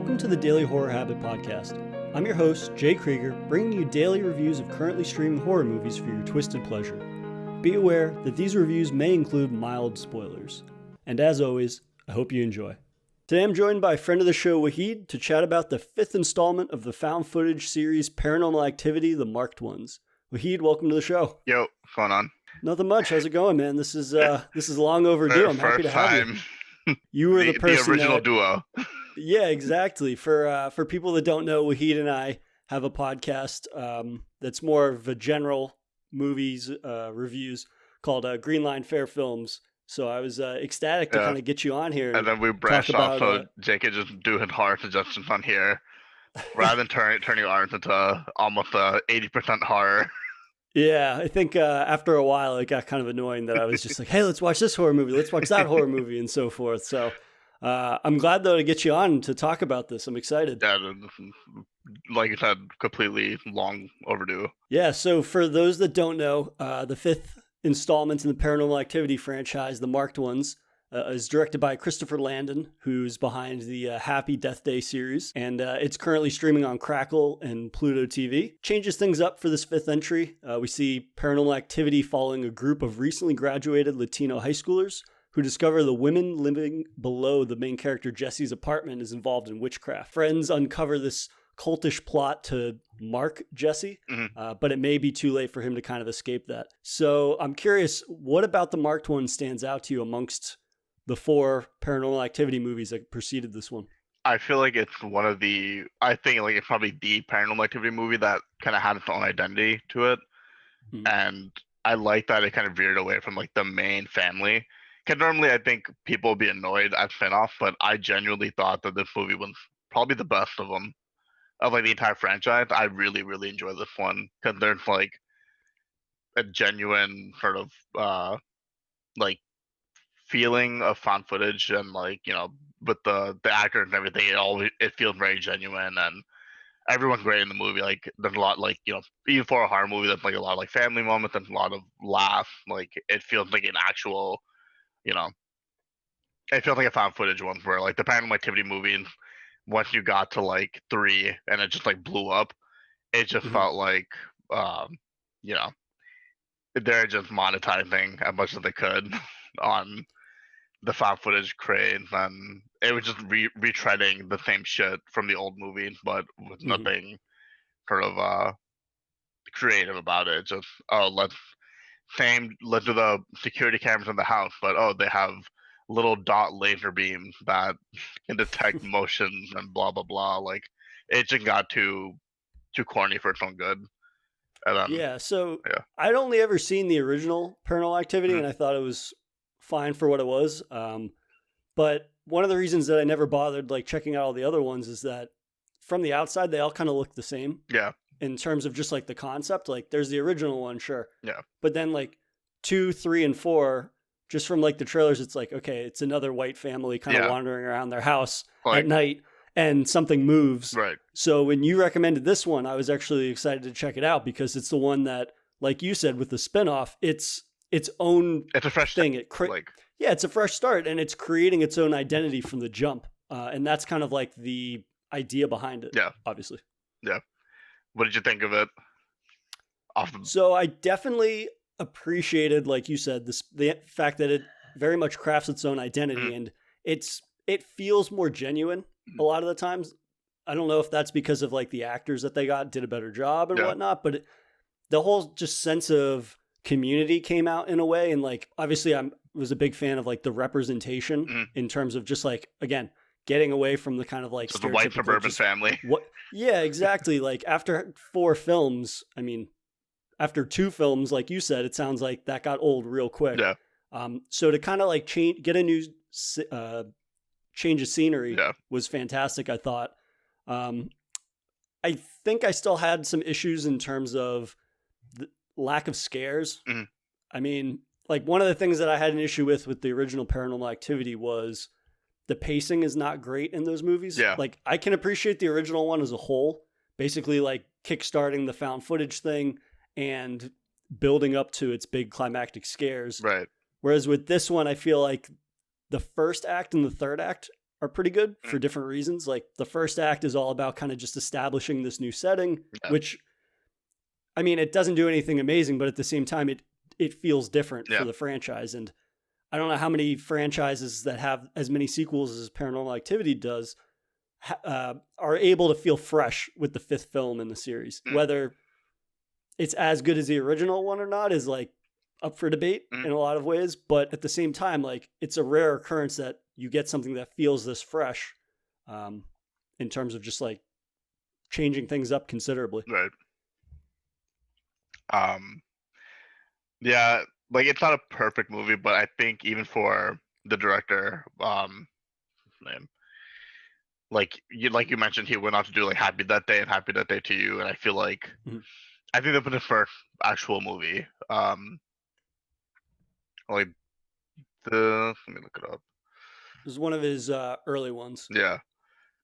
Welcome to the Daily Horror Habit Podcast. I'm your host, Jay Krieger, bringing you daily reviews of currently streaming horror movies for your twisted pleasure. Be aware that these reviews may include mild spoilers. And as always, I hope you enjoy. Today I'm joined by a friend of the show, Wahid, to chat about the fifth installment of the found footage series Paranormal Activity, The Marked Ones. Wahid, welcome to the show. Yo, what's going on? Nothing much. How's it going, man? This is long overdue. I'm happy to have you. You were the person the original duo. Yeah, exactly. For people that don't know, Wahid and I have a podcast that's more of a general movies reviews called Green Line Fair Films. So I was ecstatic to kind of get you on here. And then we branched off so Jake could just do his horror suggestions on here rather than turn your arms into almost 80% horror. Yeah, I think after a while it got kind of annoying that I was just like, hey, let's watch this horror movie, let's watch that horror movie, and so forth. So I'm glad, though, to get you on to talk about this. I'm excited. Yeah, like you said, completely long overdue. Yeah, so for those that don't know, the fifth installment in the Paranormal Activity franchise, The Marked Ones, is directed by Christopher Landon, who's behind the Happy Death Day series, and it's currently streaming on Crackle and Pluto TV. Changes things up for this fifth entry. We see Paranormal Activity following a group of recently graduated Latino high schoolers who discover the women living below the main character Jesse's apartment is involved in witchcraft. Friends uncover this cultish plot to mark Jesse, but it may be too late for him to kind of escape that. So I'm curious, what about The Marked One stands out to you amongst the four Paranormal Activity movies that preceded this one? I feel like it's it's probably the Paranormal Activity movie that kind of had its own identity to it. And I like that it kind of veered away from like the main family. Because normally I think people will be annoyed at spinoff, but I genuinely thought that this movie was probably the best of them, of like the entire franchise. I really, really enjoy this one because there's like a genuine sort of like feeling of found footage, and like, you know, with the actors and everything, it feels very genuine, and everyone's great in the movie. Like there's a lot, like, you know, even for a horror movie, there's like a lot of like family moments and a lot of laughs. Like it feels like an actual, you know, it feels like a found footage one where like the Paranormal Activity movie, once you got to like 3 and it just like blew up, it just felt like, you know, they're just monetizing as much as they could on the found footage craze, and it was just retreading the same shit from the old movies, but with nothing sort of creative about it. Just, let's do the security cameras in the house, but they have little dot laser beams that can detect motions and blah blah blah. Like it just got too corny for its own good. And then, I'd only ever seen the original Paranormal Activity, and I thought it was fine for what it was. But one of the reasons that I never bothered like checking out all the other ones is that from the outside they all kind of look the same. Yeah. In terms of just like the concept, like there's the original one, sure. Yeah. But then like 2, 3, and 4, just from like the trailers, it's like, okay, it's another white family kind of wandering around their house at night and something moves. Right. So when you recommended this one, I was actually excited to check it out because it's the one that, like you said, with the spinoff, it's its own it's a fresh thing. It's a fresh start, and it's creating its own identity from the jump. And that's kind of like the idea behind it. Yeah. Obviously. Yeah. What did you think of it? So I definitely appreciated, like you said, the fact that it very much crafts its own identity, and it feels more genuine a lot of the times. I don't know if that's because of like the actors that they did a better job and whatnot, but the whole just sense of community came out in a way. And like, obviously I was a big fan of like the representation in terms of just like, again, getting away from the kind of like the white suburban family. Yeah, exactly. Like after 4 films, I mean, after 2 films, like you said, it sounds like that got old real quick. Yeah. So to kind of like get a new change of scenery was fantastic, I thought. I think I still had some issues in terms of the lack of scares. I mean, like one of the things that I had an issue with the original Paranormal Activity was the pacing is not great in those movies. Yeah. Like I can appreciate the original one as a whole, basically like kickstarting the found footage thing and building up to its big climactic scares. Right. Whereas with this one, I feel like the first act and the third act are pretty good for different reasons. Like the first act is all about kind of just establishing this new setting, Yeah. which, I mean, it doesn't do anything amazing, but at the same time, it feels different Yeah. for the franchise. And I don't know how many franchises that have as many sequels as Paranormal Activity does are able to feel fresh with the fifth film in the series. Whether it's as good as the original one or not is like up for debate in a lot of ways. But at the same time, like it's a rare occurrence that you get something that feels this fresh in terms of just like changing things up considerably. Right. Yeah, like it's not a perfect movie, but I think even for the director, name, like you mentioned, he went on to do like Happy That Day and Happy That Day to You, and I feel like I think that was his first actual movie. Like let me look it up. It was one of his early ones. Yeah.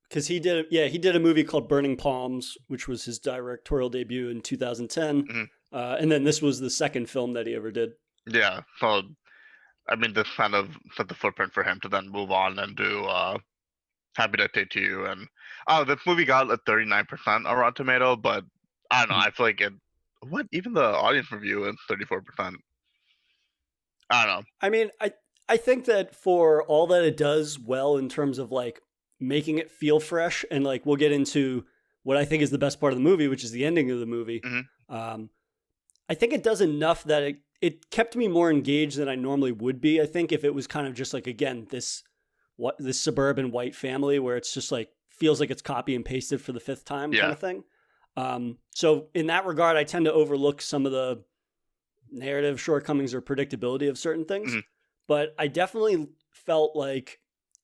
Because he did a movie called Burning Palms, which was his directorial debut in 2010. And then this was the second film that he ever did. Yeah. So, I mean, this kind of set the footprint for him to then move on and do Happy That Day to You. And this movie got a 39% on Rotten Tomato, but I don't know. I feel like even the audience review is 34%. I don't know. I mean, I think that for all that it does well in terms of like making it feel fresh, and like we'll get into what I think is the best part of the movie, which is the ending of the movie. I think it does enough that it kept me more engaged than I normally would be. I think if it was kind of just like, again, this suburban white family where it's just like feels like it's copy and pasted for the fifth time kind of thing. So in that regard, I tend to overlook some of the narrative shortcomings or predictability of certain things. But I definitely felt like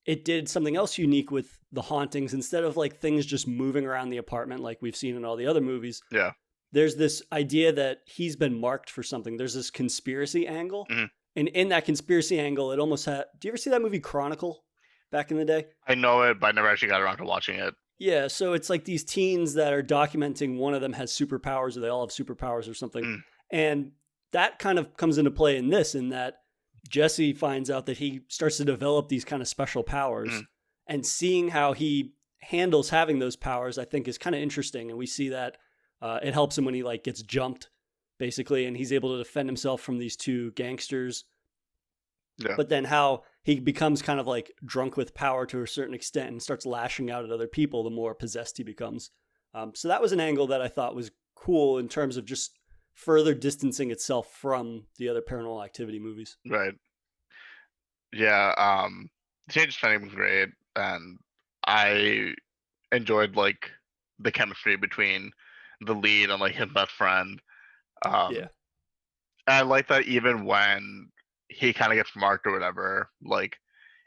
it did something else unique with the hauntings. Instead of like things just moving around the apartment like we've seen in all the other movies. Yeah. There's this idea that he's been marked for something. There's this conspiracy angle. And in that conspiracy angle, it almost had... Do you ever see that movie Chronicle back in the day? I know it, but I never actually got around to watching it. Yeah, so it's like these teens that are documenting one of them has superpowers or they all have superpowers or something. And that kind of comes into play in this, in that Jesse finds out that he starts to develop these kind of special powers. And seeing how he handles having those powers, I think, is kind of interesting. And we see that it helps him when he like gets jumped, basically, and he's able to defend himself from these two gangsters. Yeah. But then how he becomes kind of like drunk with power to a certain extent and starts lashing out at other people the more possessed he becomes. So that was an angle that I thought was cool in terms of just further distancing itself from the other Paranormal Activity movies. Right. Yeah. Change Spending was great, and I enjoyed like the chemistry between the lead and like his best friend. Yeah. I like that even when he kind of gets marked or whatever, like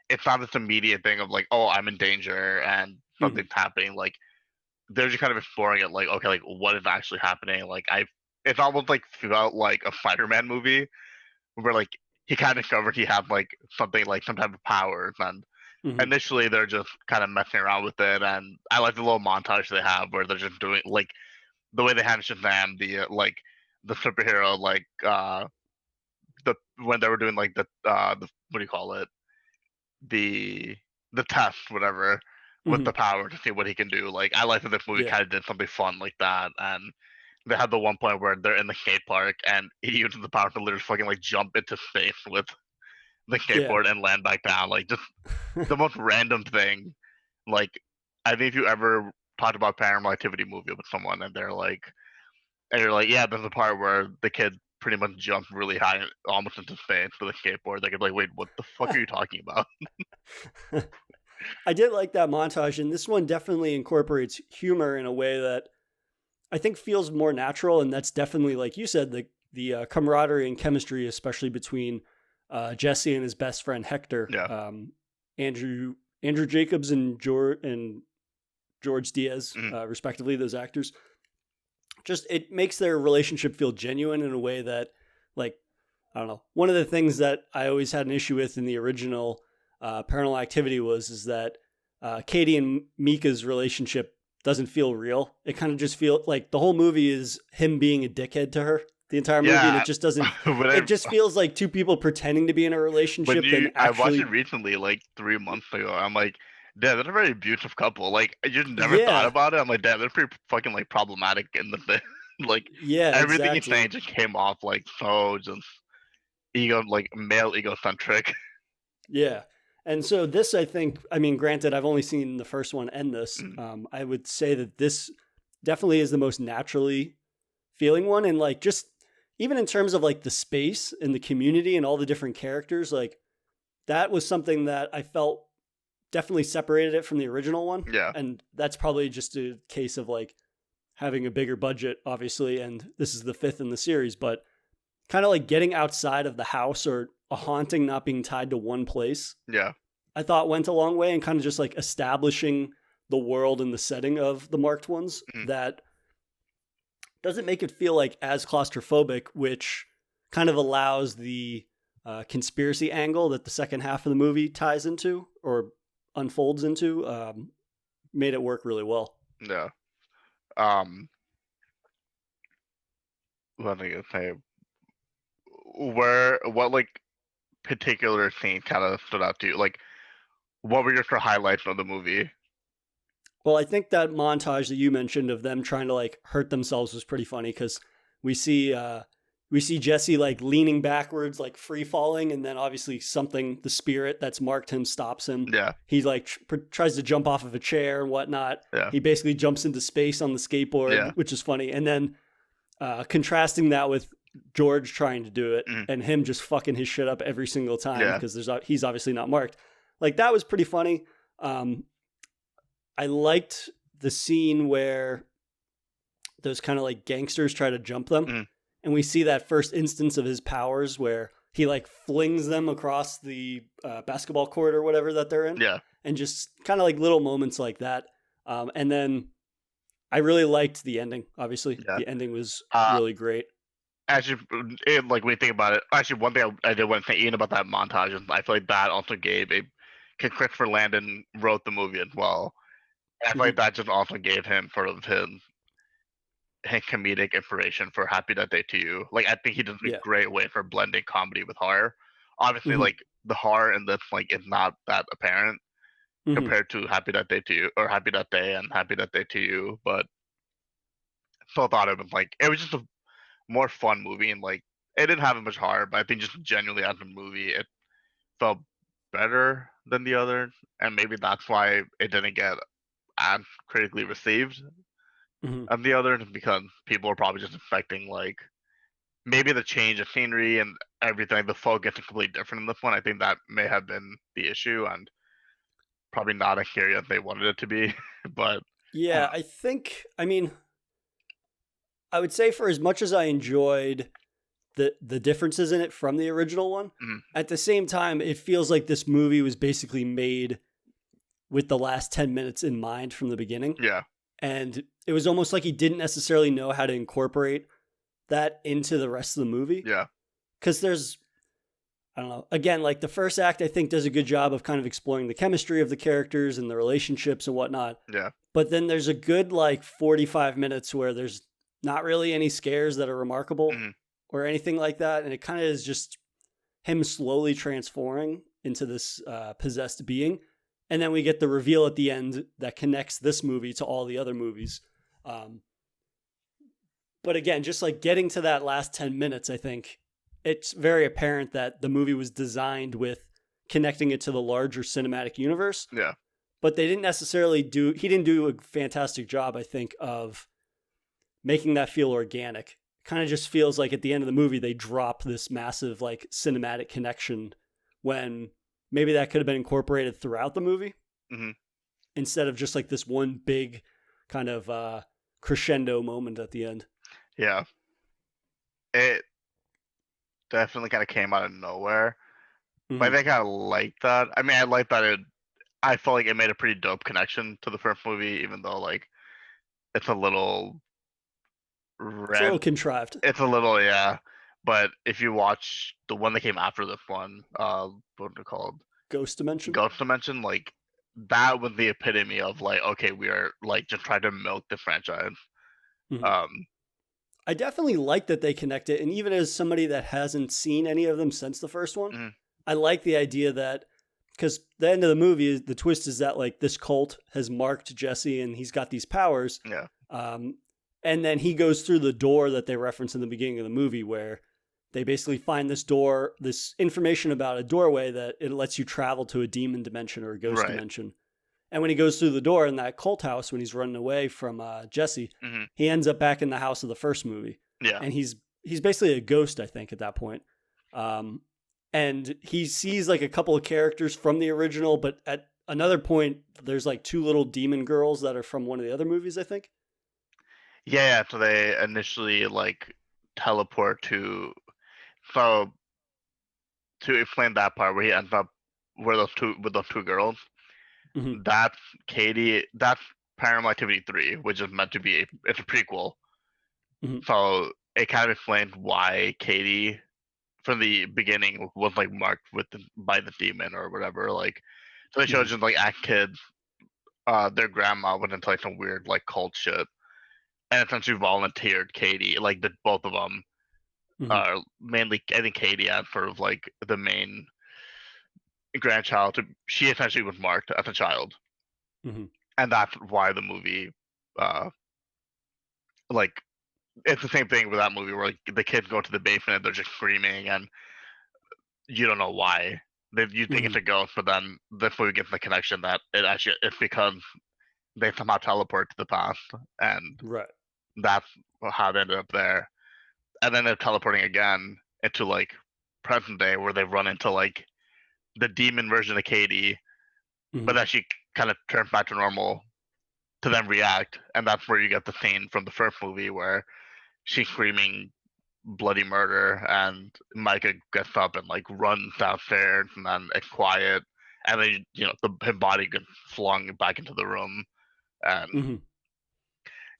it's not this immediate thing of like, oh, I'm in danger and something's happening. Like they're just kind of exploring it, like, okay, like what is actually happening? Like it's almost like felt like a Spider-Man movie where like he kind of discovered he had like something like some type of powers, and initially they're just kind of messing around with it. And I like the little montage they have where they're just doing like the way they had Shazam, the the superhero, like when they were doing like the what do you call it, the test, whatever, with the power to see what he can do. Like I like that this movie kind of did something fun like that. And they had the one point where they're in the skate park and he uses the power to literally fucking like jump into space with the skateboard and land back down. Like just the most random thing. Like I think if you ever talked about Paranormal Activity movie with someone and you're like, yeah, there's a part where the kid pretty much jumped really high, almost into space with a skateboard. They could be like, wait, what the fuck are you talking about? I did like that montage, and this one definitely incorporates humor in a way that I think feels more natural, and that's definitely, like you said, the camaraderie and chemistry, especially between Jesse and his best friend Hector, Andrew Jacobs and George Diaz, respectively, those actors. Just it makes their relationship feel genuine in a way that, like, I don't know. One of the things that I always had an issue with in the original Paranormal Activity is that Katie and Mika's relationship doesn't feel real. It kind of just feels like the whole movie is him being a dickhead to her the entire movie, and it just doesn't. It just feels like two people pretending to be in a relationship. I watched it recently, like 3 months ago. I'm like, Yeah, they're a very abusive couple. Like I just never thought Yeah, about it. I'm like, damn, they're pretty fucking like problematic in the thing. Like yeah, everything he's exactly. saying just came off like so just ego, like male egocentric. Yeah. And so this, I think, I mean, granted, I've only seen the first one and this. Mm, I would say that this definitely is the most naturally feeling one. And like, just even in terms of like the space and the community and all the different characters, like that was something that I felt definitely separated it from the original one. yeah, And that's probably just a case of like having a bigger budget, obviously. And this is the fifth in the series, but kind of like getting outside of the house or a haunting not being tied to one place, yeah, I thought went a long way and kind of just like establishing the world and the setting of the marked ones mm, that doesn't make it feel like as claustrophobic, which kind of allows the conspiracy angle that the second half of the movie ties into or unfolds into, made it work really well. yeah. Um, what was I gonna say? What like particular scene kind of stood out to you? Like, what were your sort of highlights of the movie? Well, I think that montage that you mentioned of them trying to like hurt themselves was pretty funny because we see we see Jesse like leaning backwards, like free falling, and then obviously something, the spirit that's marked him, stops him. Yeah, He like tries to jump off of a chair and whatnot. yeah, He basically jumps into space on the skateboard, yeah, which is funny. And then contrasting that with George trying to do it mm, and him just fucking his shit up every single time yeah, because he's obviously not marked. Like that was pretty funny. Um, I liked the scene where those kind of like gangsters try to jump them. mm, And we see that first instance of his powers where he like flings them across the basketball court or whatever that they're in. yeah, And just kind of like little moments like that. And then I really liked the ending, obviously. yeah. The ending was Uh, really great. Actually, like when you think about it, actually, one thing I did want to say, Ian, about that montage, and I feel like that also gave a, because Christopher Landon wrote the movie as well. And I feel Mm-hmm. like that just also gave him sort of his comedic inspiration for Happy That Day to You. Like, I think he does a Yeah. great way for blending comedy with horror. Obviously, Mm-hmm. like the horror in this like is not that apparent Mm-hmm. compared to Happy That Day to You or Happy That Day and Happy That Day to You, but still thought it was like it was just a more fun movie and like it didn't have as much horror, but I think just genuinely as a movie, it felt better than the other, and maybe that's why it didn't get as critically received Mm-hmm. as the other, because people are probably just expecting like maybe the change of scenery and everything. The focus is completely different in this one. I think that may have been the issue, and probably not as scary as they wanted it to be. But Yeah, I think, I mean, I would say for as much as I enjoyed the differences in it from the original one, mm, at the same time, it feels like this movie was basically made with the last 10 minutes in mind from the beginning. yeah, And it was almost like he didn't necessarily know how to incorporate that into the rest of the movie. yeah, Because there's, I don't know, again, like the first act, I think does a good job of kind of exploring the chemistry of the characters and the relationships and whatnot. yeah, But then there's a good like 45 minutes where there's not really any scares that are remarkable mm, or anything like that. And it kind of is just him slowly transforming into this possessed being. And then we get the reveal at the end that connects this movie to all the other movies. Um, but again, just like getting to that last 10 minutes, I think it's very apparent that the movie was designed with connecting it to the larger cinematic universe. yeah, But they didn't necessarily he didn't do a fantastic job, I think, of making that feel organic. Kind of just feels like at the end of the movie, they drop this massive like cinematic connection when maybe that could have been incorporated throughout the movie mm, instead of just like this one big kind of crescendo moment at the end. yeah. It definitely kind of came out of nowhere, but Mm-hmm. I think I like that. I mean, I like that it. I felt like it made a pretty dope connection to the first movie, even though like it's a little It's a little ran. contrived. It's a little, yeah. But if you watch the one that came after this one, what are it called? Ghost Dimension. Ghost Dimension, like that was the epitome of like, okay, we are like just trying to milk the franchise. Mm-hmm. Um, I definitely like that they connect it. And even as somebody that hasn't seen any of them since the first one, mm, I like the idea that because the end of the movie, the twist is that like this cult has marked Jesse and he's got these powers. Yeah. And then he goes through the door that they reference in the beginning of the movie where they basically find this door, this information about a doorway that it lets you travel to a demon dimension or a ghost Right. dimension. And when he goes through the door in that cult house, when he's running away from Jesse, he ends up back in the house of the first movie. Yeah. And he's basically a ghost, I think, at that point. And he sees like a couple of characters from the original, but at another point, there's like two little demon girls that are from one of the other movies, I think. Yeah. So they initially like teleport to, so to explain that part where he ends up with those two girls. Mm-hmm. That's Katie. That's Paranormal Activity 3, which is meant to be it's a prequel. Mm-hmm. So it kind of explains why Katie, from the beginning, was like marked by the demon or whatever. Like, so they showed just like act kids. Their grandma went into like some weird like cult shit, and essentially volunteered Katie, like the both of them. Mainly, I think Katie as sort of like the main grandchild. She essentially was marked as a child, and that's why the movie, like, it's the same thing with that movie where like the kids go to the basement and they're just screaming and you don't know why. You think it's a ghost, but then this movie gets the connection that it's because they somehow teleport to the past, and that's how they ended up there. And then they're teleporting again into like present day where they run into like the demon version of Katie, but then she kind of turns back to normal to then react, and that's where you get the scene from the first movie where she's screaming bloody murder, and Micah gets up and like runs downstairs, and then it's quiet, and then his body gets flung back into the room, and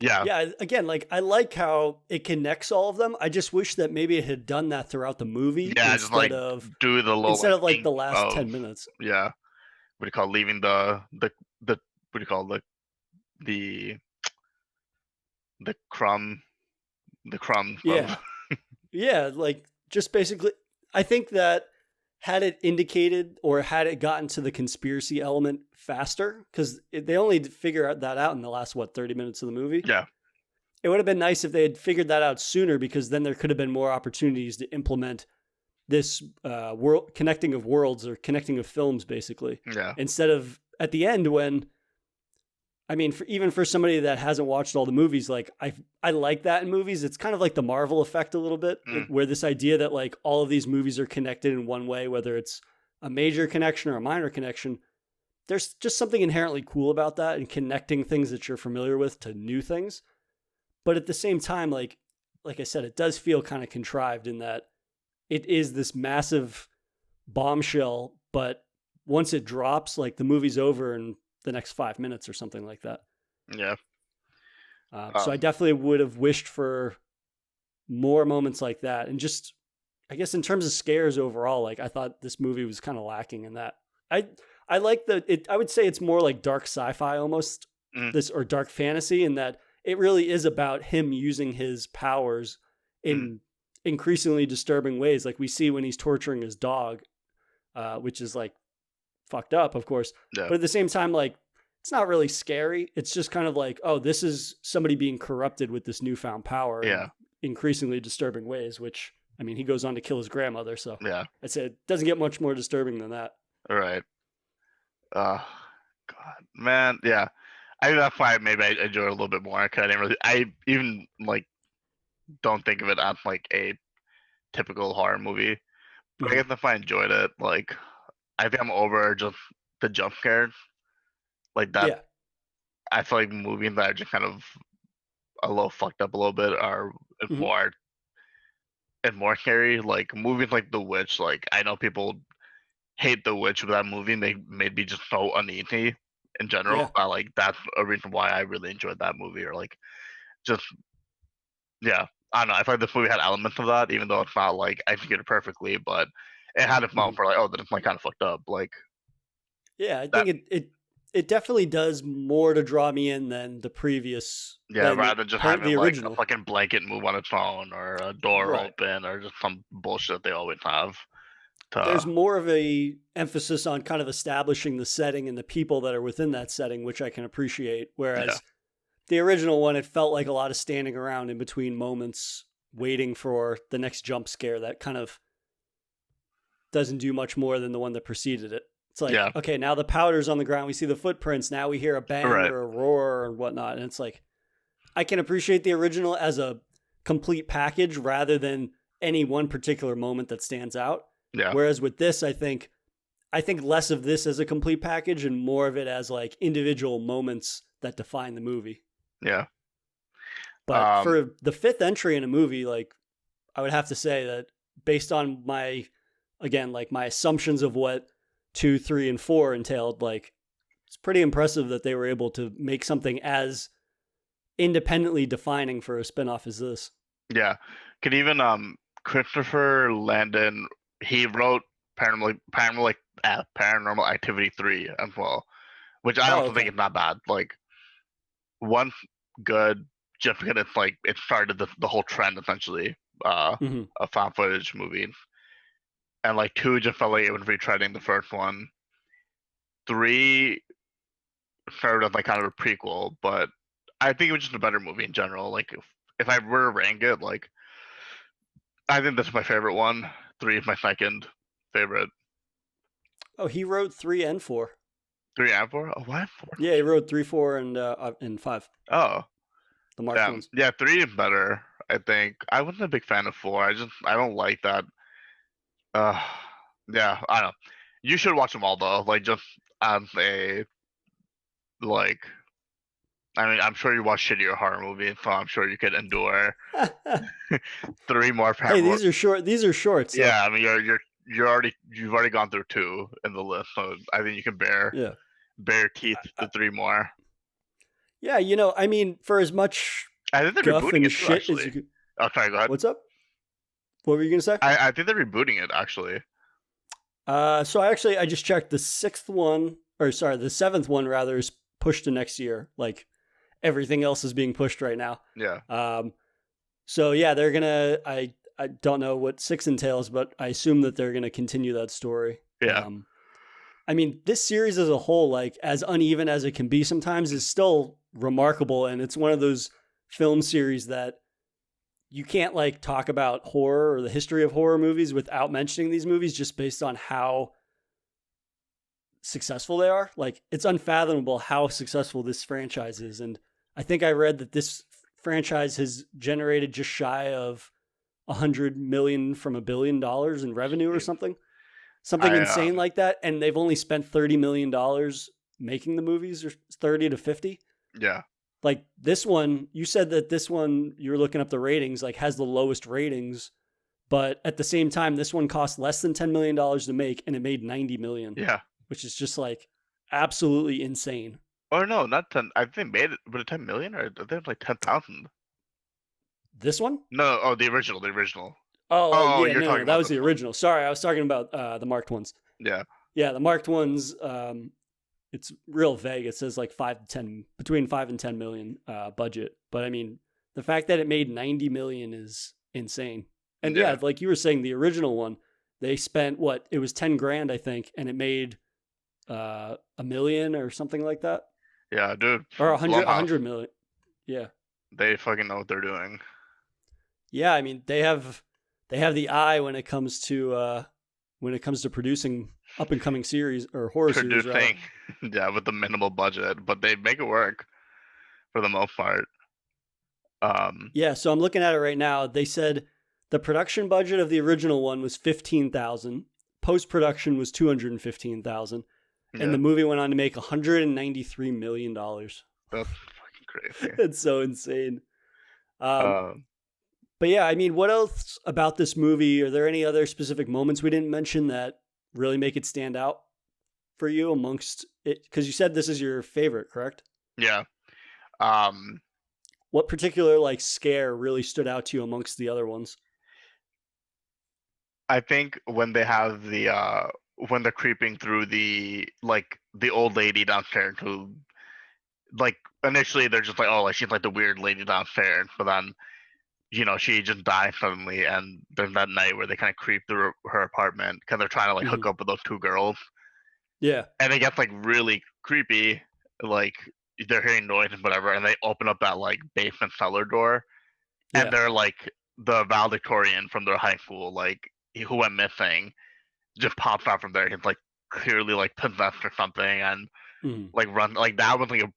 yeah. Again, like I like how it connects all of them. I just wish that maybe it had done that throughout the movie instead of do the little like the last 10 minutes. Yeah, what do you call leaving the what do you call the crumb the crumbs? Yeah, like just basically, I think that had it indicated or had it gotten to the conspiracy element faster, because they only figure that out in the last, 30 minutes of the movie? Yeah. It would have been nice if they had figured that out sooner, because then there could have been more opportunities to implement this world connecting of worlds or connecting of films, basically. Yeah. Instead of at the end when, I mean, even for somebody that hasn't watched all the movies, like I like that in movies. It's kind of like the Marvel effect a little bit, where this idea that like all of these movies are connected in one way, whether it's a major connection or a minor connection. There's just something inherently cool about that and connecting things that you're familiar with to new things. But at the same time, like I said, it does feel kind of contrived in that it is this massive bombshell, but once it drops, like the movie's over in the next 5 minutes or something like that. Yeah. So I definitely would have wished for more moments like that. And just, I guess in terms of scares overall, like I thought this movie was kind of lacking in that. I like I would say it's more like dark sci-fi almost, or dark fantasy, in that it really is about him using his powers in increasingly disturbing ways. Like we see when he's torturing his dog, which is like fucked up, of course. Yeah. But at the same time, like, it's not really scary. It's just kind of like, oh, this is somebody being corrupted with this newfound power in increasingly disturbing ways, which, I mean, he goes on to kill his grandmother. So I'd say it doesn't get much more disturbing than that. All right. God, man. Yeah. I think that's why maybe I enjoy it a little bit more. Cause I even like don't think of it as like a typical horror movie. But I guess if I enjoyed it, like, I think I'm over just the jump scares. Like that. Yeah. I feel like movies that are just kind of a little fucked up a little bit are more scary. Like movies like The Witch, like I know people hate The Witch, but that movie made me just so uneasy in general. Yeah. Like that's a reason why I really enjoyed that movie, or like just I don't know. I feel like this movie had elements of that, even though it's not like I executed it perfectly, but it had its moment for like, oh, that's like kind of fucked up. Like, yeah, I think it definitely does more to draw me in than the previous. Yeah, rather than just having the original. Like a fucking blanket move on its own, or a door open, or just some bullshit they always have. there's to more of a emphasis on kind of establishing the setting and the people that are within that setting, which I can appreciate. yeah Whereas the original one, it felt like a lot of standing around in between moments, waiting for the next jump scare that kind of doesn't do much more than the one that preceded it. It's like, yeah okay, now the powder's on the ground. We see the footprints. Now we hear a bang right or a roar and whatnot. And it's like, I can appreciate the original as a complete package rather than any one particular moment that stands out. yeah Whereas with this, I think less of this as a complete package and more of it as like individual moments that define the movie. yeah But um for the fifth entry in a movie, like I would have to say that based on my, again, like my assumptions of what 2, 3, and 4 entailed, like it's pretty impressive that they were able to make something as independently defining for a spinoff as this. yeah could even Christopher Landon, he wrote Paranormal Activity 3 as well, which I Oh, also think okay. is not bad. Like one good, just because it's like it started the whole trend essentially Mm-hmm. of found footage movies, and like two just felt like it was retreading the first one. Three started as like kind of a prequel, but I think it was just a better movie in general. Like if I were to rank it, like I think this is my favorite one. Three is my second favorite. Oh, he wrote 3 and 4. Three and four? Oh, what? Four? Yeah, he wrote 3, 4, and 5, Oh, the marked yeah. ones. Yeah, three is better, I think. I wasn't a big fan of four. I don't like that. Uh, yeah, I don't know. You should watch them all though. Like just as a like. I mean, I'm sure you watch shittier horror movies, so I'm sure you could endure three more Hey, paranormal. these are short. These are short. So Yeah, I mean, you've already gone through two in the list, so I think you can yeah, bear teeth I, to three more. yeah. I mean, for as much I think they're guff rebooting and it too, shit as you actually. could. Oh, sorry, go ahead. What's up? What were you gonna say? I think they're rebooting it actually. So I just checked the sixth one, or sorry, the seventh one rather is pushed to next year. Like everything else is being pushed right now. Yeah, So yeah, they're gonna. I don't know what 6 entails, but I assume that they're gonna continue that story. yeah, I mean, this series as a whole, like as uneven as it can be sometimes, is still remarkable, and it's one of those film series that you can't like talk about horror or the history of horror movies without mentioning these movies just based on how successful they are. Like it's unfathomable how successful this franchise is. And I think I read that this franchise has generated just shy of 100 million from $1 billion in revenue or something. Something I insane like that. And they've only spent $30 million making the movies, or 30 to 50. yeah, Like this one, you said that this one, you were looking up the ratings, like has the lowest ratings, but at the same time, this one cost less than $10 million to make, and it made 90 million, yeah. which is just like absolutely insane. Or no, not 10. I think they made it. Was it 10 million or I think like 10,000? This one? No, oh, the original, the original. Oh, Oh, yeah, you're no, talking that about was this the one. original. Sorry, I was talking about the marked ones. Yeah, Yeah, the marked ones. It's real vague. It says like between 5 and 10 million budget. But I mean, the fact that it made 90 million is insane. And yeah, yeah, like you were saying, the original one, they spent what? It was 10 grand, I think, and it made a million or something like that, yeah, dude. or a Blumhouse, 100 million. Yeah, they fucking know what they're doing. yeah. I mean, they have the eye when it comes to producing up and coming series or horror series rather. Producing, yeah, with the minimal budget, but they make it work for the most part. Um, Yeah, so I'm looking at it right now. They said the production budget of the original one was 15,000, post production was 215,000, and yeah, the movie went on to make 193 million dollars. that's fucking crazy. It's so insane. Um, Um, but yeah, I mean, what else about this movie? Are there any other specific moments we didn't mention that really make it stand out for you amongst it? Because you said this is your favorite, correct? yeah. Um, What particular like scare really stood out to you amongst the other ones? I think when they have the when they're creeping through the old lady downstairs who like initially they're just like, oh, like she's like the weird lady downstairs, but then she just dies suddenly, and there's that night where they kind of creep through her apartment because they're trying to like Hmm. hook up with those two girls, Yeah. and it gets like really creepy. Like they're hearing noise and whatever, and they open up that like basement cellar door, and Yeah. they're like the valedictorian from their high school, like who went missing, just pops out from there. He's like clearly like possessed or something, and Hmm. like run like that was like a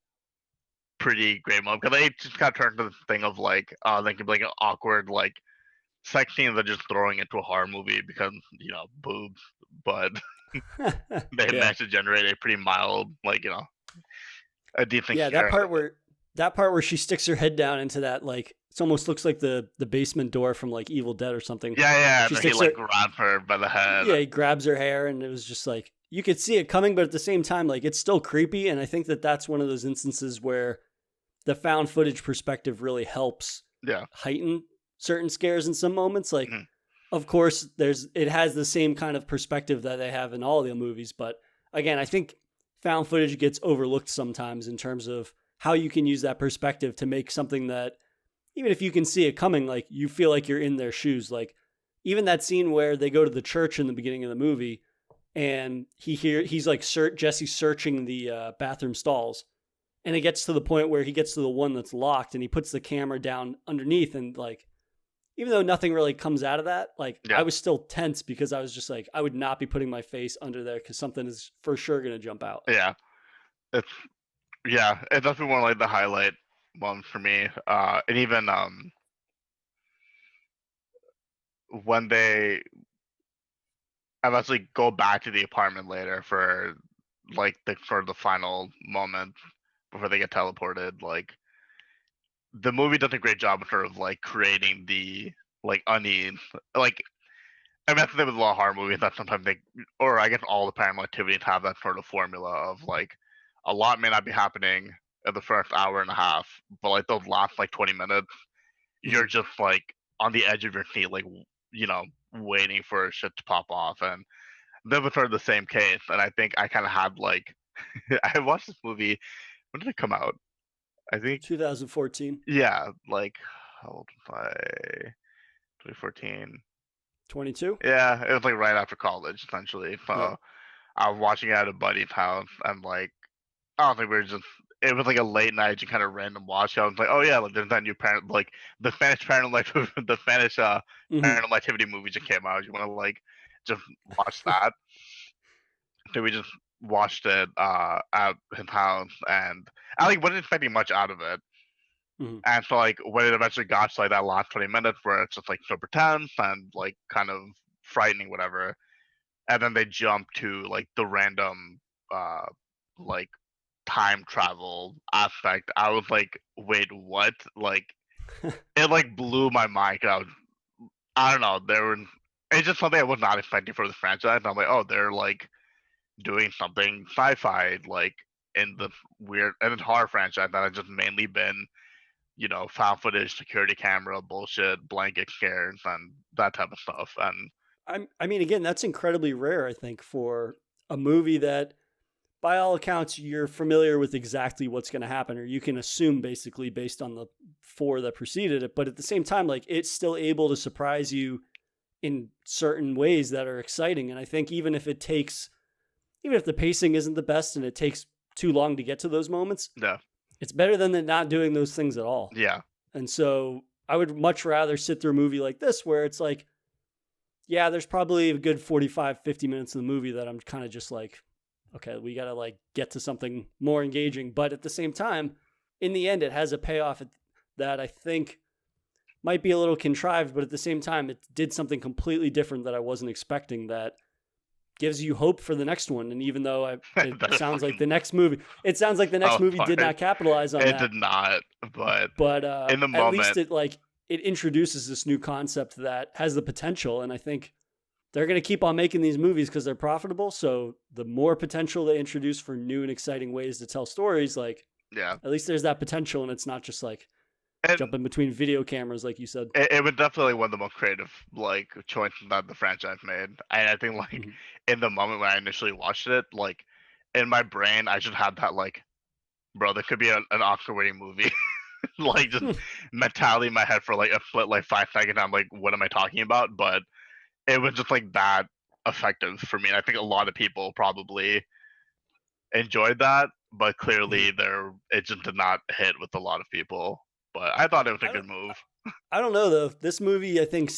pretty great moment because they just got turned to this thing of like they could be like an awkward like sex scenes are just throwing into a horror movie because boobs, but they Yeah. managed to generate a pretty mild like a decent Yeah, scare out of it. that part where she sticks her head down into that, like, it almost looks like the basement door from like Evil Dead or something. Yeah, yeah, She and then he sticks like her grabs her by the head. Yeah, he grabs her hair, and it was just like you could see it coming, but at the same time, like, it's still creepy. And I think that that's one of those instances where the found footage perspective really helps Yeah. heighten certain scares in some moments. Like, Mhm. of course, it has the same kind of perspective that they have in all the movies, but again, I think found footage gets overlooked sometimes in terms of how you can use that perspective to make something that, even if you can see it coming, like, you feel like you're in their shoes. Like, even that scene where they go to the church in the beginning of the movie, and he's like Jesse's searching the bathroom stalls, and it gets to the point where he gets to the one that's locked, and he puts the camera down underneath, and like, even though nothing really comes out of that, like, I Yeah. was still tense because I was just like, I would not be putting my face under there because something is for sure going to jump out. Yeah. It's it's definitely one of like the highlight ones for me. And even when they eventually go back to the apartment later for like the sort of the final moment before they get teleported, like the movie does a great job of sort of like creating the like unease. Like I mean that's the thing with a lot of horror movies that sometimes they, or I guess all the paranormal activities have that sort of formula of like a lot may not be happening in the first hour and a half, but like those last like 20 minutes, you're Mhm. just like on the edge of your seat, like waiting for shit to pop off. And that was sort of the same case. And I think I kind of had like I watched this movie. When did it come out? I think 2014, yeah, like how old was I? 2014. 22. Yeah, it was like right after college, essentially. Yeah. So I was watching it at a buddy's house, and like I don't think we were just. It was like a late night, just kind of random watch. I was like, oh yeah, like there's that new parent, like the Spanish paranormal, like the Spanish Hmm. paranormal activity movie just came out. You want to like just watch that? So we just watched it at his house, and I like wasn't expecting much out of it. Hmm. And so like when it eventually got to like that last 20 minutes where it's just like super tense and like kind of frightening, whatever, and then they jump to like the random uh like time travel aspect. I was like, wait, what? Like it like blew my mind. I don't know, there were it's just something I was not expecting for the franchise. I'm like, oh, they're like doing something sci-fi like in the weird and it's horror franchise that has just mainly been found footage, security camera bullshit, blanket scares, and that type of stuff. And I mean, again, that's incredibly rare, I think, for a movie that, by all accounts, you're familiar with exactly what's going to happen, or you can assume basically based on the four that preceded it. But at the same time, like, it's still able to surprise you in certain ways that are exciting. And I think even if the pacing isn't the best and it takes too long to get to those moments, yeah, it's better than not doing those things at all. yeah, And so I would much rather sit through a movie like this where it's like, yeah, there's probably a good 45, 50 minutes of the movie that I'm kind of just like, okay, we got to like get to something more engaging. But at the same time, in the end, it has a payoff that I think might be a little contrived, but at the same time, it did something completely different that I wasn't expecting that gives you hope for the next one. And even though it that is sounds like fucking the next movie did fun. not capitalize on It that, did not, but but in the at least moment, it introduces this new concept that has the potential. And I think they're going to keep on making these movies because they're profitable. So the more potential they introduce for new and exciting ways to tell stories, like, yeah, at least there's that potential, and it's not just like and jumping between video cameras, like you said. it was definitely one of the most creative like choices that the franchise made. And I think like Mhm. in the moment when I initially watched it, like in my brain, I just had that like, bro, this could be an Oscar-winning movie. like just Hmm. mentality in my head for like a split like 5 seconds. I'm like, what am I talking about? But it was just like that effective for me. And I think a lot of people probably enjoyed that, but Mhm. clearly there it just did not hit with a lot of people. But I thought it was a I good don't. move. I don't know though. This movie, I think,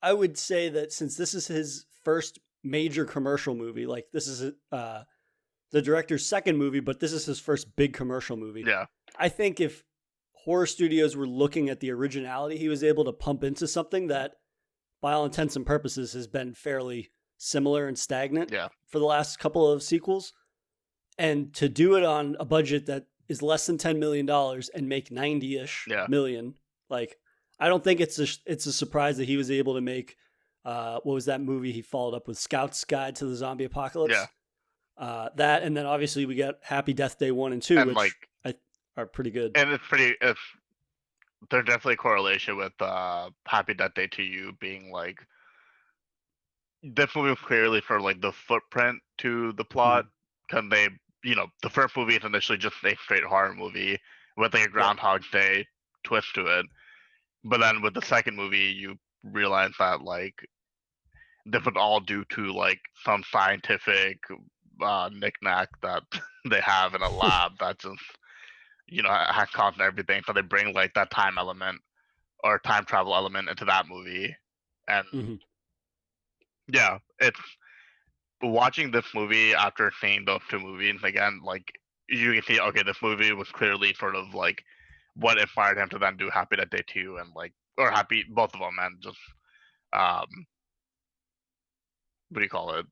I would say that since this is his first major commercial movie, like this is the director's second movie, but this is his first big commercial movie. Yeah, I think if horror studios were looking at the originality he was able to pump into something that, by all intents and purposes, has been fairly similar and stagnant yeah, for the last couple of sequels, and to do it on a budget that is less than $10 million and make 90-ish yeah, million, like I don't think it's a surprise that he was able to make what was that movie he followed up with, Scout's Guide to the Zombie yeah. Apocalypse, that, and then obviously we got Happy Death Day 1 and 2, And like, which are pretty good. and it's pretty. It's there's definitely a correlation with Happy Death Day to You being like this movie was clearly for like the footprint to the plot Mhm. because they, the first movie is initially just a straight horror movie with like a Yep. Groundhog Day twist to it, but then with the second movie you realize that like this was all due to like some scientific knickknack that they have in a lab that just has caused everything. So they bring like that time element or time travel element into that movie, and Mhm. yeah, it's watching this movie after seeing those two movies again. Like you can see, okay, this movie was clearly sort of like what inspired him to then do Happy That Day 2 and like or Happy both of them and just um what do you call it?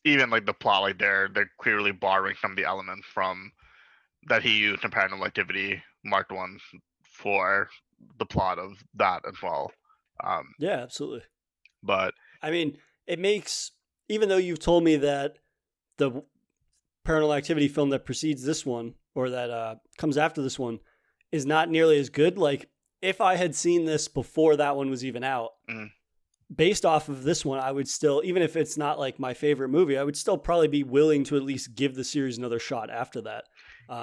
Even like the plot, like they're clearly borrowing some of the elements from that he used in Paranormal Activity Marked Ones for the plot of that as well. Um, Yeah, absolutely. but I mean, it makes, even though you've told me that the Paranormal Activity film that precedes this one, or that comes after this one, is not nearly as good. Like, if I had seen this before that one was even out, mm, based off of this one, I would still, even if it's not like my favorite movie, I would still probably be willing to at least give the series another shot after that.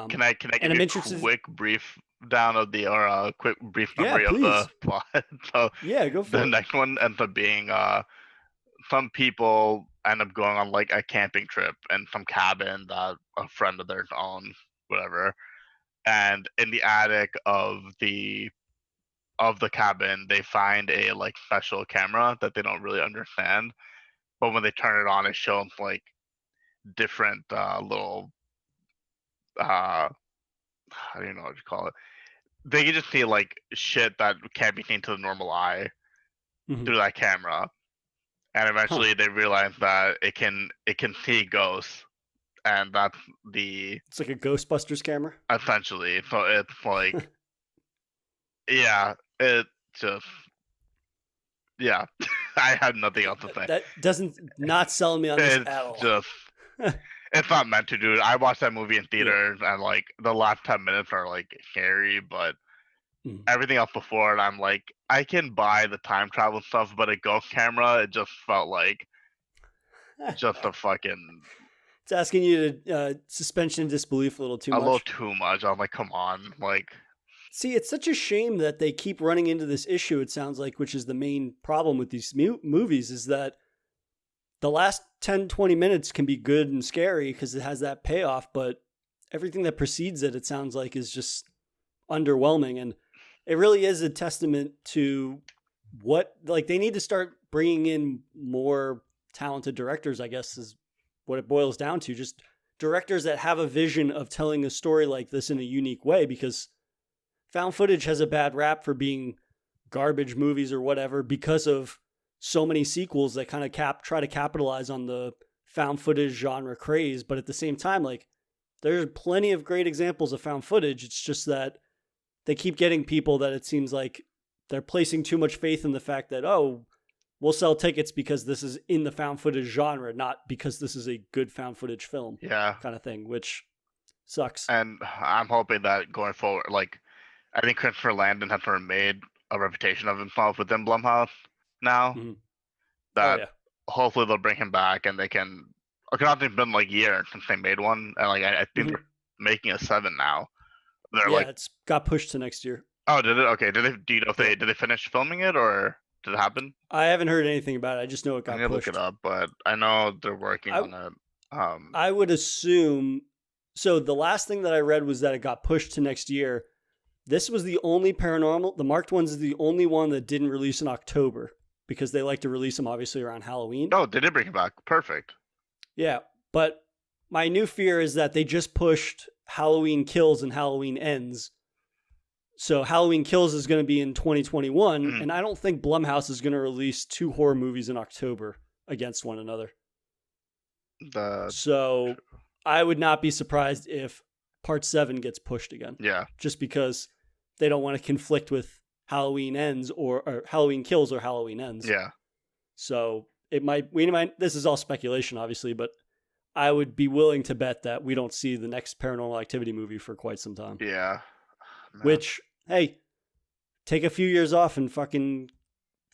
can I And give I'm you interested. a quick brief down of the or a quick brief Yeah, summary of the please. plot? So Yeah, go the for it. next one ends up being some people end up going on like a camping trip in some cabin that a friend of theirs owns, whatever. And in the attic of the cabin, they find a like special camera that they don't really understand. But when they turn it on, it shows like different little uh I don't know what you call it. They can just see like shit that can't be seen to the normal eye Mhm. through that camera. And Huh. eventually they realize that it can see ghosts, and that's the It's like a Ghostbusters camera. essentially. So it's like yeah, it just yeah. I have nothing else to say. That doesn't not selling me on this It's at all. just it's not meant to, dude. I watched that movie in Yeah. theaters, and like the last 10 minutes are like scary, but Mm. everything else before it, I'm like, I can buy the time travel stuff, but a ghost camera, it just felt like just a fucking It's asking you to suspension of disbelief a little too a little much. too much. I'm like, come on, like, See, it's such a shame that they keep running into this issue, it sounds like, which is the main problem with these movies, is that the last 10, 20 minutes can be good and scary because it has that payoff, but everything that precedes it, it sounds like, is just underwhelming. And it really is a testament to what, like, they need to start bringing in more talented directors, I guess, is what it boils down to. Just directors that have a vision of telling a story like this in a unique way, because found footage has a bad rap for being garbage movies or whatever because of so many sequels that kind of try to capitalize on the found footage genre craze. But at the same time, like, there's plenty of great examples of found footage. It's just that they keep getting people that it seems like they're placing too much faith in the fact that, oh, we'll sell tickets because this is in the found footage genre, not because this is a good found footage film, yeah. kind of thing, which sucks. And I'm hoping that going forward, like, I think Christopher Landon has sort of made a reputation of himself within Blumhouse now. Mm-hmm. Oh That yeah. hopefully they'll bring him back and they can. Because it's been like years since they made one, and like I think Mm-hmm. they're making a seven now They're Yeah, like, it's got pushed to next year. oh, did it? Okay. Did they? Do you know if Yeah. did they finish filming it or did it happen? I haven't heard anything about it. I just know it I got need to look it pushed. up, but I know they're working I on it. Um, I would assume so the last thing that I read was that it got pushed to next year. This was the only paranormal. The marked ones is the only one that didn't release in October because they like to release them obviously around Halloween. oh, they did bring it back. Perfect. Yeah, but my new fear is that they just pushed Halloween Kills and Halloween Ends. So Halloween Kills is going to be in 2021, Mhm. and I don't think Blumhouse is going to release two horror movies in October against one another. The So I would not be surprised if Part 7 gets pushed again, yeah, just because they don't want to conflict with Halloween Ends or Halloween Kills or Halloween Ends. yeah, So we might, this is all speculation, obviously, but I would be willing to bet that we don't see the next Paranormal Activity movie for quite some time. yeah. Man. Which, hey, take a few years off and fucking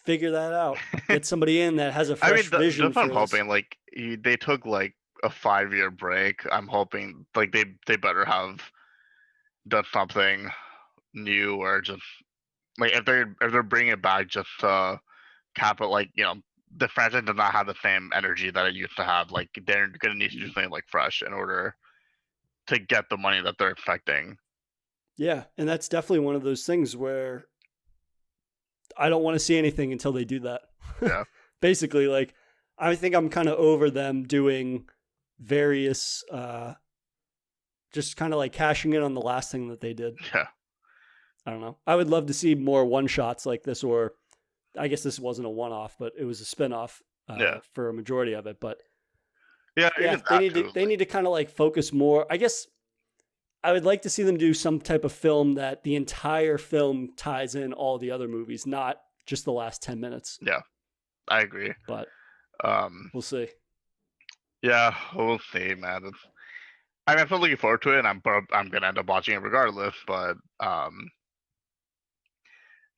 figure that out. Get somebody in that has a I mean, fresh vision that's what for I'm this. hoping. Like they took like a 5 year break. I'm hoping like they better have done something new or just like if they're bringing it back just to cap it. Like the franchise does not have the same energy that it used to have. Like they're gonna need to do something like fresh in order to get the money that they're expecting. Yeah, and that's definitely one of those things where I don't want to see anything until they do that. Yeah. Basically, like I think I'm kind of over them doing various just kind of like cashing in on the last thing that they did. Yeah. I don't know. I would love to see more one shots like this, or I guess this wasn't a one off, but it was a spin off Yeah. for a majority of it. But Yeah. yeah, Even that too. they need to kind of like focus more. I guess I would like to see them do some type of film that the entire film ties in all the other movies, not just the last 10 minutes. Yeah, I agree. But we'll see. Yeah, we'll see, man. I mean, I'm still looking forward to it, and I'm gonna end up watching it regardless. But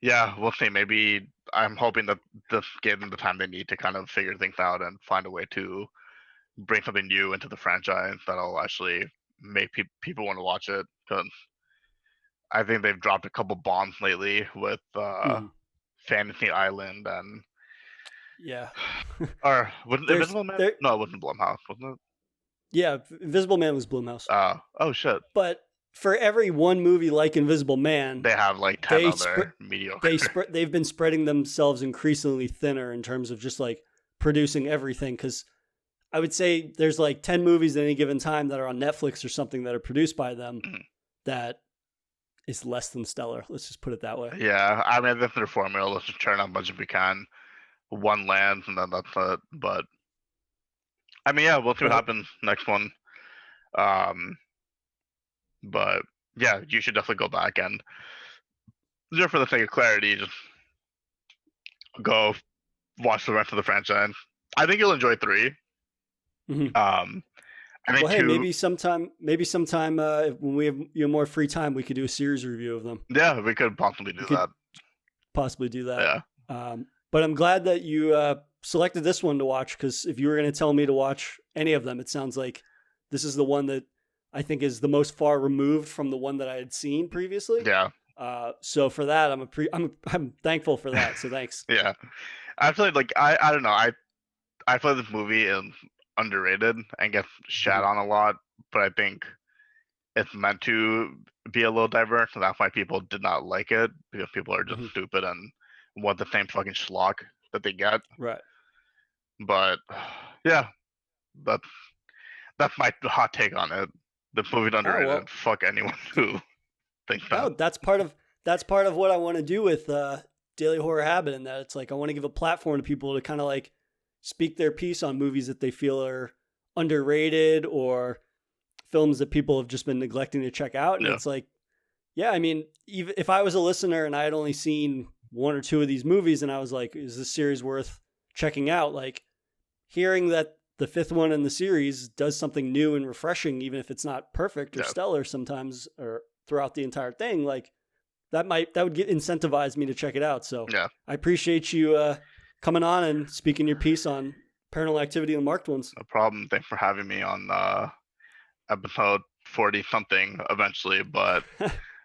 yeah, we'll see. Maybe I'm hoping that this gives them the time they need to kind of figure things out and find a way to bring something new into the franchise that'll actually make people want to watch it. Because I think they've dropped a couple bombs lately with Fantasy Island and yeah, or was it Invisible Man? No, it wasn't Blumhouse, wasn't it? Yeah, Invisible Man was Blumhouse. Oh shit. But for every one movie like Invisible Man, they have like 10 other mediocre. They've been spreading themselves increasingly thinner in terms of just like producing everything. Because I would say there's like 10 movies at any given time that are on Netflix or something that are produced by them that is less than stellar. Let's just put it that way. Yeah, I mean, that's their formula. Let's just turn out as much as we can. One lands, and then that's it. But I mean, yeah, we'll see what happens next one. But yeah, you should definitely go back and just for the sake of clarity, just go watch the rest of the franchise. I think you'll enjoy 3. I think well, hey, 2. maybe sometime when we have more free time, we could do a series review of them. Yeah, we could possibly do that. Possibly do that. Yeah. But I'm glad that you selected this one to watch, because if you were going to tell me to watch any of them, it sounds like this is the one that I think is the most far removed from the one that I had seen previously. Yeah. So for that, I'm thankful for that. So thanks. Yeah. Actually, like I don't know. I feel like this movie is underrated and gets shat on a lot, but I think it's meant to be a little diverse, and that's why people did not like it, because people are just stupid and want the same fucking schlock that they get. Right. But yeah, that's my hot take on it. The movie's underrated. well, fuck anyone who thinks that. No, that's part of what I want to do with Daily Horror Habit, and that it's like I want to give a platform to people to kind of like speak their piece on movies that they feel are underrated or films that people have just been neglecting to check out. And it's like, yeah, I mean, even if I was a listener and I had only seen 1 or 2 of these movies and I was like, is this series worth checking out? Like hearing that the 5th one in the series does something new and refreshing, even if it's not perfect or stellar sometimes or throughout the entire thing, like that would incentivize me to check it out. So I appreciate you coming on and speaking your piece on Paranormal Activity and Marked Ones. No problem. Thanks for having me on episode 40 something eventually, but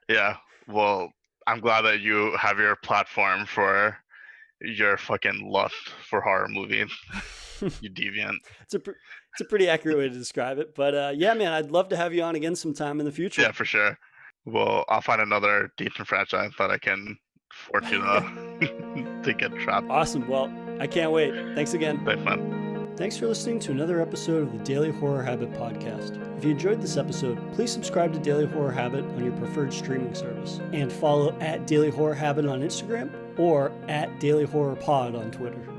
Yeah. Well, I'm glad that you have your platform for your fucking lust for horror movies. You deviant. It's a pretty accurate way to describe it. But yeah, man, I'd love to have you on again sometime in the future. Yeah, for sure. Well, I'll find another decent franchise that I can force you to get trapped. Awesome. Well, I can't wait. Thanks again. Thanks, man. Thanks for listening to another episode of the Daily Horror Habit podcast. If you enjoyed this episode, please subscribe to Daily Horror Habit on your preferred streaming service and follow at Daily Horror Habit on Instagram or at Daily Horror Pod on Twitter.